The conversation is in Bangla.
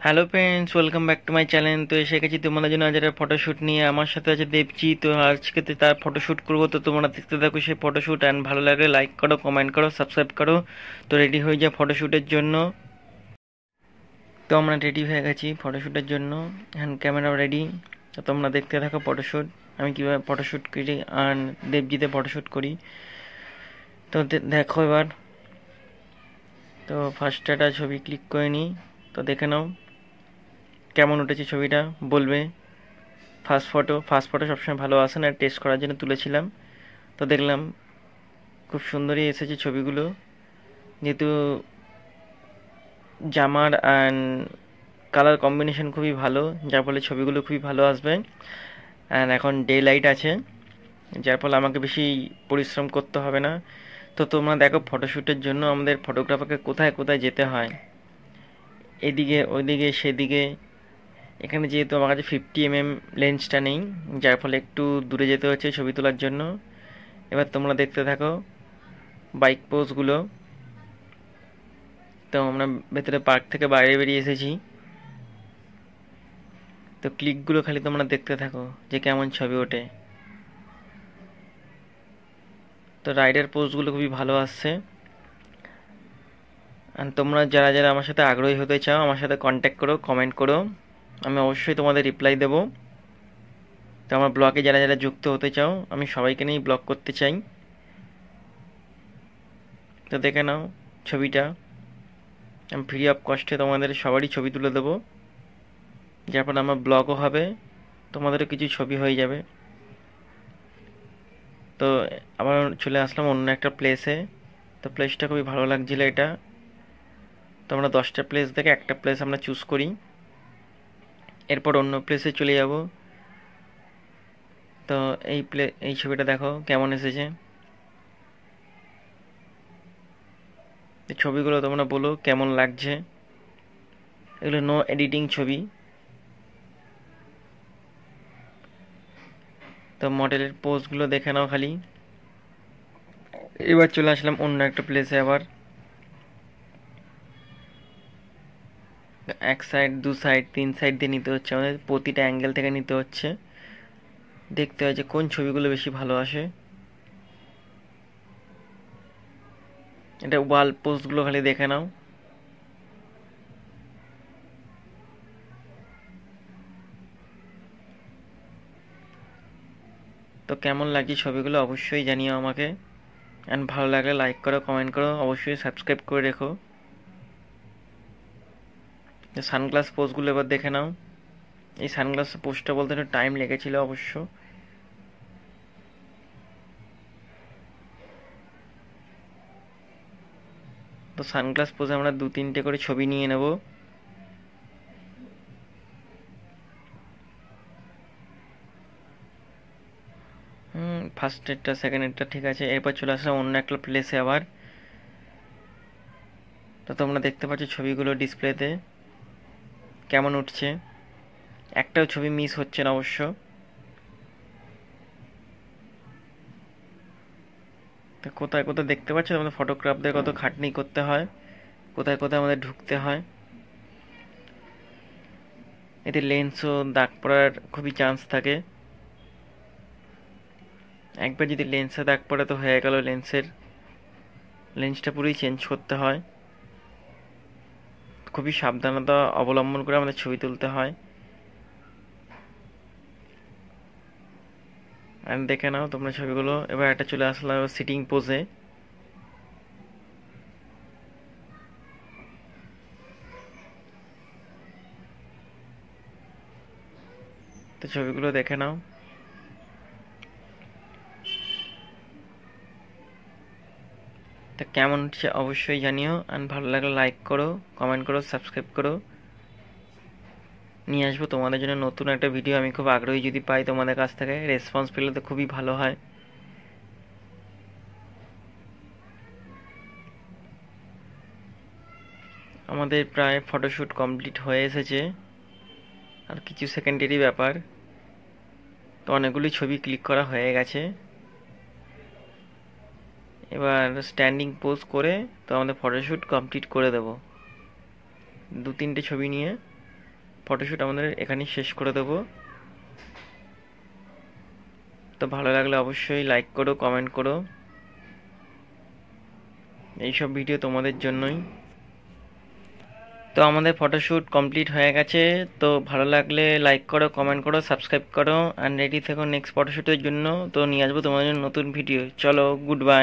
Hello friends, welcome back to my channel. তো এসে গেছি তোমাদের জন্য আজ একটা ফটোশ্যুট নিয়ে। আমার সাথে আছে দেবজি। তো আজকে তার ফটোশ্যুট করবো, তো তোমরা দেখতে থাকো সেই ফটোশ্যুট। অ্যান্ড ভালো লাগলে লাইক করো, কমেন্ট করো, সাবস্ক্রাইব করো। তো রেডি হয়ে যাও ফটোশ্যুটের জন্য। তো আমরা রেডি হয়ে গেছি ফটোশ্যুটের জন্য, হ্যান্ড ক্যামেরাও রেডি। তো তোমরা দেখতে থাকো ফটোশ্যুট, আমি কীভাবে ফটোশ্যুট করি আর দেবজিতে ফটোশ্যুট করি। তো দেখো এবার। তো ফার্স্ট একটা ছবি ক্লিক করে নিই। তো দেখে নাও কেমন উঠেছে ছবিটা, বলবে। ফার্স্ট ফটো সবসময় ভালো আসে না, টেস্ট করার জন্য তুলেছিলাম। তো দেখলাম খুব সুন্দরই এসেছে ছবিগুলো, যেহেতু জামার অ্যান্ড কালার কম্বিনেশন খুবই ভালো, যার ফলে ছবিগুলো খুবই ভালো আসবে। অ্যান্ড এখন ডে লাইট আছে, যার ফলে আমাকে বেশি পরিশ্রম করতে হবে না। তো তোমরা দেখো ফটোশ্যুটের জন্য আমাদের ফটোগ্রাফারকে কোথায় কোথায় যেতে হয়, এদিকে ওইদিকে সেদিকে। এখানে যেহেতু আমার কাছে 50 mm লেন্সটা নেই, যার ফলে একটু দূরে যেতে হচ্ছে ছবি তোলার জন্য। এবার তোমরা দেখতে থাকো বাইক পোজগুলো। তো আমরা ভেতরে পার্ক থেকে বাইরে বেরিয়ে এসেছি। তো ক্লিকগুলো খালি তোমরা দেখতে থাকো যে কেমন ছবি ওঠে। তো রাইডের পোজগুলো খুবই ভালো আসছে। আর তোমরা যারা যারা আমার সাথে আগ্রহী হতে চাও, আমার সাথে কন্ট্যাক্ট করো, কমেন্ট করো, আমি অবশ্যই তোমাদের রিপ্লাই দেবো। তো আমার ব্লগে যারা যারা যুক্ত হতে চাও, আমি সবাইকে নিয়েই ব্লগ করতে চাই। তো দেখে নাও ছবিটা, আমি ফ্রি অফ কস্টে তোমাদের সবারই ছবি তুলে দেবো, যার ফলে আমার ব্লগও হবে, তোমাদেরও কিছু ছবি হয়ে যাবে। তো আবার চলে আসলাম অন্য একটা প্লেসে। তো প্লেসটা খুবই ভালো লাগছিলো এটা। তো আমরা 10টা প্লেস থেকে একটা প্লেস আমরা চুজ করি, এরপর অন্য প্লেসে চলে যাব। তো এই ছবিটা দেখো কেমন এসেছে। এই ছবিগুলো তোমরা বলো কেমন লাগছে। এগুলো নো এডিটিং ছবি। তো মডেলের পোজগুলো দেখে নাও খালি। এবার চলে আসলাম অন্য একটা প্লেসে আবার। এক সাইড, দু সাইড, 3 সাইড দিয়ে নিতে হচ্ছে আমাদের, প্রতিটা অ্যাঙ্গেল থেকে নিতে হচ্ছে। দেখতে হয় যে কোন ছবিগুলো বেশি ভালো আসে। এটা ওয়াল পোস্টগুলো খালি দেখে নাও। তো কেমন লাগছে ছবিগুলো অবশ্যই জানিও আমাকে। অ্যান্ড ভালো লাগলে লাইক করো, কমেন্ট করো, অবশ্যই সাবস্ক্রাইব করে রেখো। সানগ্লাস পোস্টগুলো এবার দেখে নাও। এই সানগ্লাস পোস্টটা বলতে একটু টাইম লেগেছিল অবশ্য। তো সানগ্লাস পোজে আমরা 2-3টে করে ছবি নিয়ে নেব। ফার্স্ট এডটা, সেকেন্ড এডটা ঠিক আছে। এরপর চলে আসলাম অন্য একটা প্লেসে আবার। তো তোমরা দেখতে পাচ্ছ ছবিগুলো ডিসপ্লেতে কেমন উঠছে, একটাও ছবি মিস হচ্ছে না অবশ্য। তো কোথায় কোথায় দেখতে পাচ্ছ আমাদের ফটোগ্রাফদের কত খাটনি করতে হয়, কোথায় কোথায় আমাদের ঢুকতে হয়। এতে লেন্সও দাগ পড়ার খুবই চান্স থাকে। একবার যদি লেন্সে দাগ পড়ে তো হয়ে গেল, লেন্সটা পুরোই চেঞ্জ করতে হয়। খুবই সাবধানতা অবলম্বন করে আমাদের ছবি তুলতে হয়। আর দেখে নাও তোমরা ছবিগুলো। এবার একটা চলে আসলাম সিটিং পোজে। তো ছবিগুলো দেখে নাও। তা কেমন হচ্ছে অবশ্যই জানিও। আর ভালো লাগলে লাইক করো, কমেন্ট করো, সাবস্ক্রাইব করো। নিয়ে আসবো তোমাদের জন্য নতুন একটা ভিডিও। আমি খুব আগ্রহী যদি পাই তোমাদের কাছ থেকে রেসপন্স পেলে তো খুবই ভালো হয়। আমাদের প্রায় ফটোশ্যুট কমপ্লিট হয়ে এসেছে, আর কিছু সেকেন্ডেরই ব্যাপার। তো অনেকগুলি ছবি ক্লিক করা হয়ে গেছে। এবার স্ট্যান্ডিং পোজ করে তো আমাদের ফটোশ্যুট কমপ্লিট করে দেব 2-3টে ছবি নিয়ে। ফটোশ্যুট আমাদের এখানেই শেষ করে দেবো। তো ভালো লাগলে অবশ্যই লাইক করো, কমেন্ট করো, এইসব ভিডিও তোমাদের জন্যই। তো আমাদের ফটোশ্যুট কমপ্লিট হয়ে গেছে। তো ভালো লাগলে লাইক করো, কমেন্ট করো, সাবস্ক্রাইব করো, আর রেডি থেকো নেক্সট ফটোশ্যুটের জন্য। তো নিয়ে আসবো তোমাদের জন্য নতুন ভিডিও। চলো, গুড বাই।